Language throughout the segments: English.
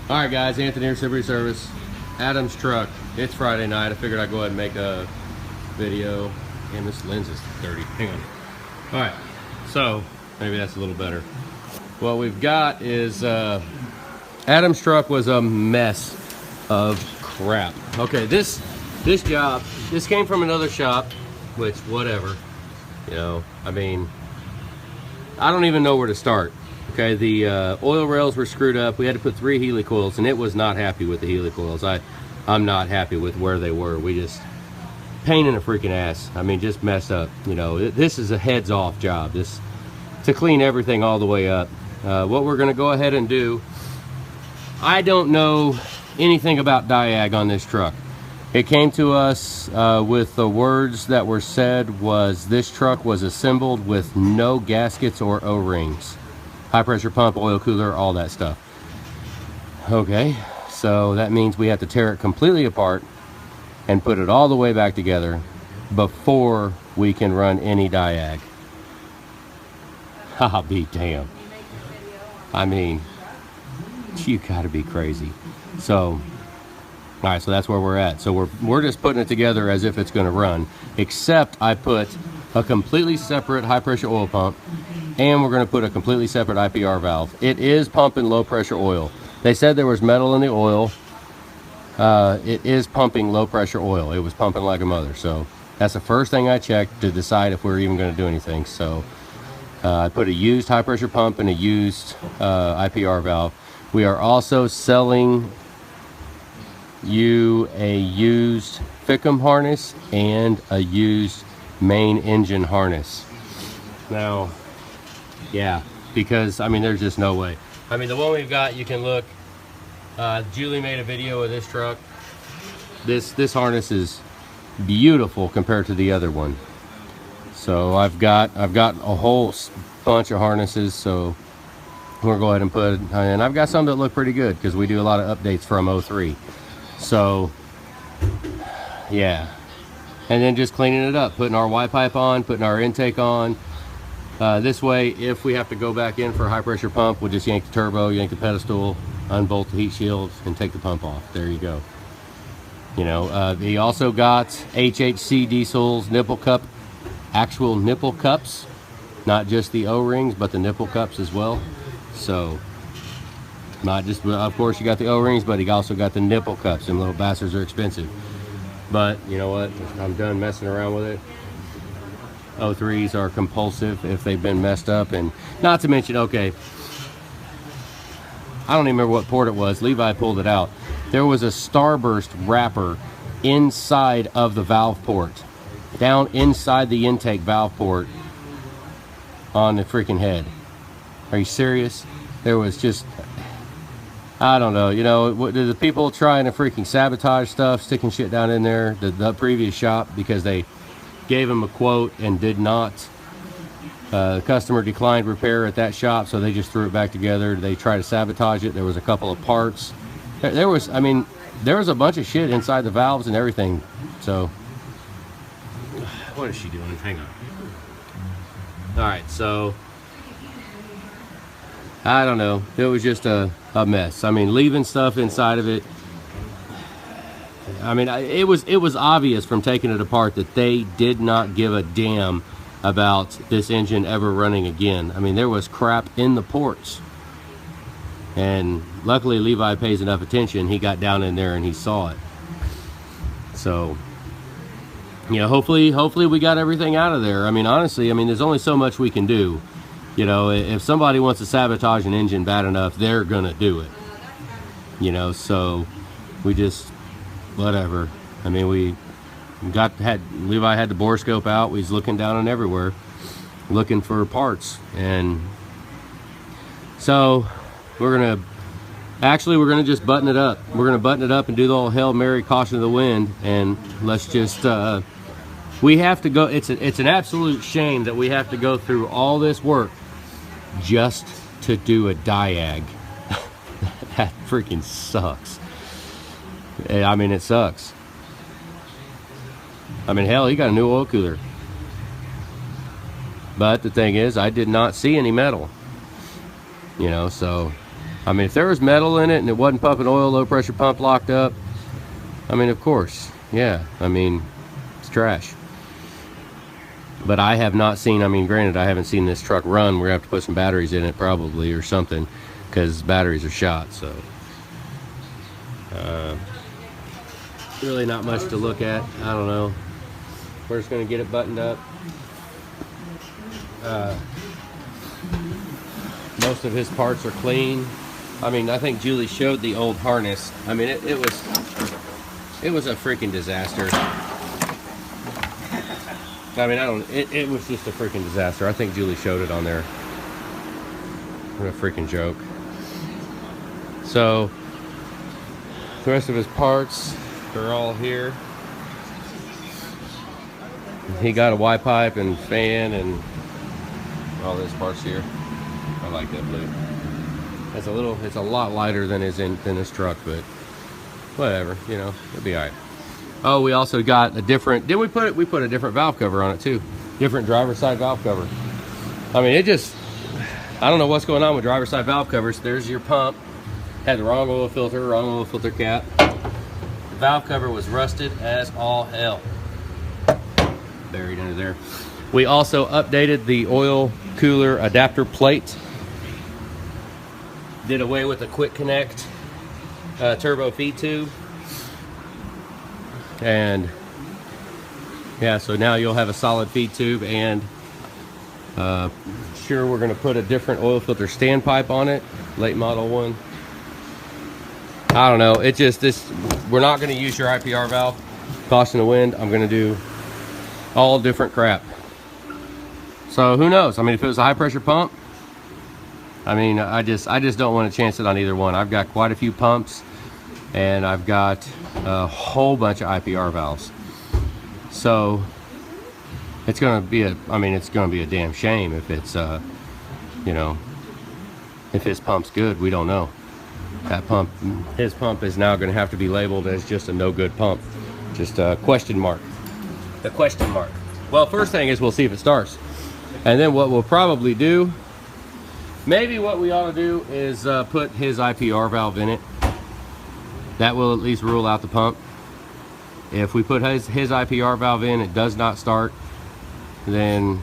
All right, guys, Anthony here, Liberty Service. Adam's truck. It's Friday night. I figured I'd go ahead and make a video. And this lens is dirty. Hang on. All right, so maybe that's a little better. What we've got is Adam's truck was a mess of crap. Okay, this job, this came from another shop, which whatever. You know, I mean, I don't even know where to start. Okay, the oil rails were screwed up. We had to put 3 helicoils, and it was not happy with the helicoils. I'm not happy with where they were. We just, pain in the freaking ass. I mean, just messed up. You know, this is a heads-off job. This, to clean everything all the way up. What we're going to go ahead and do, I don't know anything about diag on this truck. It came to us with the words that were said was this truck was assembled with no gaskets or O-rings. High pressure pump, oil cooler, all that stuff. Okay, so that means we have to tear it completely apart and put it all the way back together before we can run any diag. I'll be damned. I mean, you gotta be crazy. So, all right, so that's where we're at. So we're just putting it together as if it's gonna run, except I put a completely separate high pressure oil pump, and we're going to put a completely separate IPR valve. It is pumping low pressure oil. They said there was metal in the oil. It is pumping low pressure oil. It was pumping like a mother. So that's the first thing I checked to decide if we're even going to do anything. So I put a used high pressure pump and a used IPR valve. We are also selling you a used Fickum harness and a used main engine harness. Now, yeah, because I mean, there's just no way. I mean, the one we've got, you can look. Julie made a video of this truck. This harness is beautiful compared to the other one. So I've got a whole bunch of harnesses. So we'll go ahead and put, and I've got some that look pretty good because we do a lot of updates from 03. So yeah, and then just cleaning it up, putting our Y pipe on, putting our intake on. This way, if we have to go back in for a high pressure pump, we'll just yank the turbo, yank the pedestal, unbolt the heat shield, and take the pump off. There you go. You know, he also got HHC diesels, nipple cup, actual nipple cups, not just the O-rings, but the nipple cups as well. So, not just, of course, you got the O-rings, but he also got the nipple cups. Them little bastards are expensive. But, you know what? I'm done messing around with it. 03s are compulsive if they've been messed up, and not to mention, okay, I don't even remember what port it was. Levi pulled it out. There was a starburst wrapper inside of the valve port, down inside the intake valve port on the freaking head. Are you serious? There was just, I don't know, you know, the people trying to freaking sabotage stuff, sticking shit down in there, the previous shop, because they gave him a quote and did not. The customer declined repair at that shop, so they just threw it back together. They tried to sabotage it. There was a couple of parts. There was, I mean, there was a bunch of shit inside the valves and everything. So, what is she doing? Hang on. All right, so I don't know. It was just a mess. I mean, leaving stuff inside of it. I mean, it was obvious from taking it apart that they did not give a damn about this engine ever running again. I mean, there was crap in the ports. And luckily Levi pays enough attention. He got down in there and he saw it. So, you know, hopefully we got everything out of there. I mean, honestly, I mean, there's only so much we can do. You know, if somebody wants to sabotage an engine bad enough, they're gonna do it. You know, so we just, whatever. I mean, Levi had the bore scope out. We was looking down on everywhere, looking for parts. And so we're gonna just button it up. We're gonna button it up and do the old Hail Mary, caution of the wind, and let's just we have to go. It's an absolute shame that we have to go through all this work just to do a diag. That freaking sucks. I mean, it sucks. I mean, hell, he got a new oil cooler. But the thing is, I did not see any metal. You know, so I mean, if there was metal in it and it wasn't pumping oil, low pressure pump locked up, I mean, of course, yeah, I mean, it's trash. But I have not seen, I mean, granted, I haven't seen this truck run. We're gonna have to put some batteries in it probably or something, because batteries are shot, so. Really not much to look at. I don't know. We're just gonna get it buttoned up. Most of his parts are clean. I mean, I think Julie showed the old harness. I mean, it was a freaking disaster. I mean, it was just a freaking disaster. I think Julie showed it on there. What a freaking joke. So, the rest of his parts are all here. He got a Y pipe and fan and all those parts here. I like that blue. It's a lot lighter than his truck, but whatever, you know, it'll be all right. Oh, we also got a different, we put a different valve cover on it too. Different driver's side valve cover. I mean, I don't know what's going on with driver's side valve covers. There's your pump. Had the wrong oil filter cap. The valve cover was rusted as all hell. Buried under there. We also updated the oil cooler adapter plate. Did away with the quick connect turbo feed tube. And yeah, so now you'll have a solid feed tube, and sure, we're going to put a different oil filter standpipe on it, late model one. I don't know, we're not going to use your IPR valve, caution the wind. I'm going to do all different crap. So who knows? I mean, if it was a high pressure pump, I mean, I just don't want to chance it on either one. I've got quite a few pumps, and I've got a whole bunch of IPR valves. So it's going to be it's going to be a damn shame if it's, you know, if his pump's good. We don't know. That pump, his pump is now going to have to be labeled as just a no good pump. Just a question mark. The question mark. Well, first thing is we'll see if it starts. And then what we'll probably do, maybe what we ought to do is put his IPR valve in it. That will at least rule out the pump. If we put his IPR valve in, it does not start, then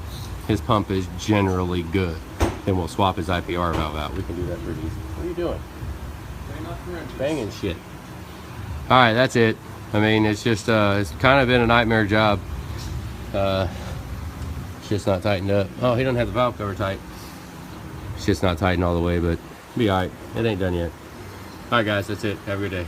his pump is generally good. Then we'll swap his IPR valve out. We can do that pretty easy. What are you doing? Banging shit. All right, that's it. I mean, it's just, it's kind of been a nightmare job. It's just not tightened up. Oh, he doesn't have the valve cover tight. It's just not tightened all the way, but it'll be all right. It ain't done yet. All right, guys, that's it. Have a good day.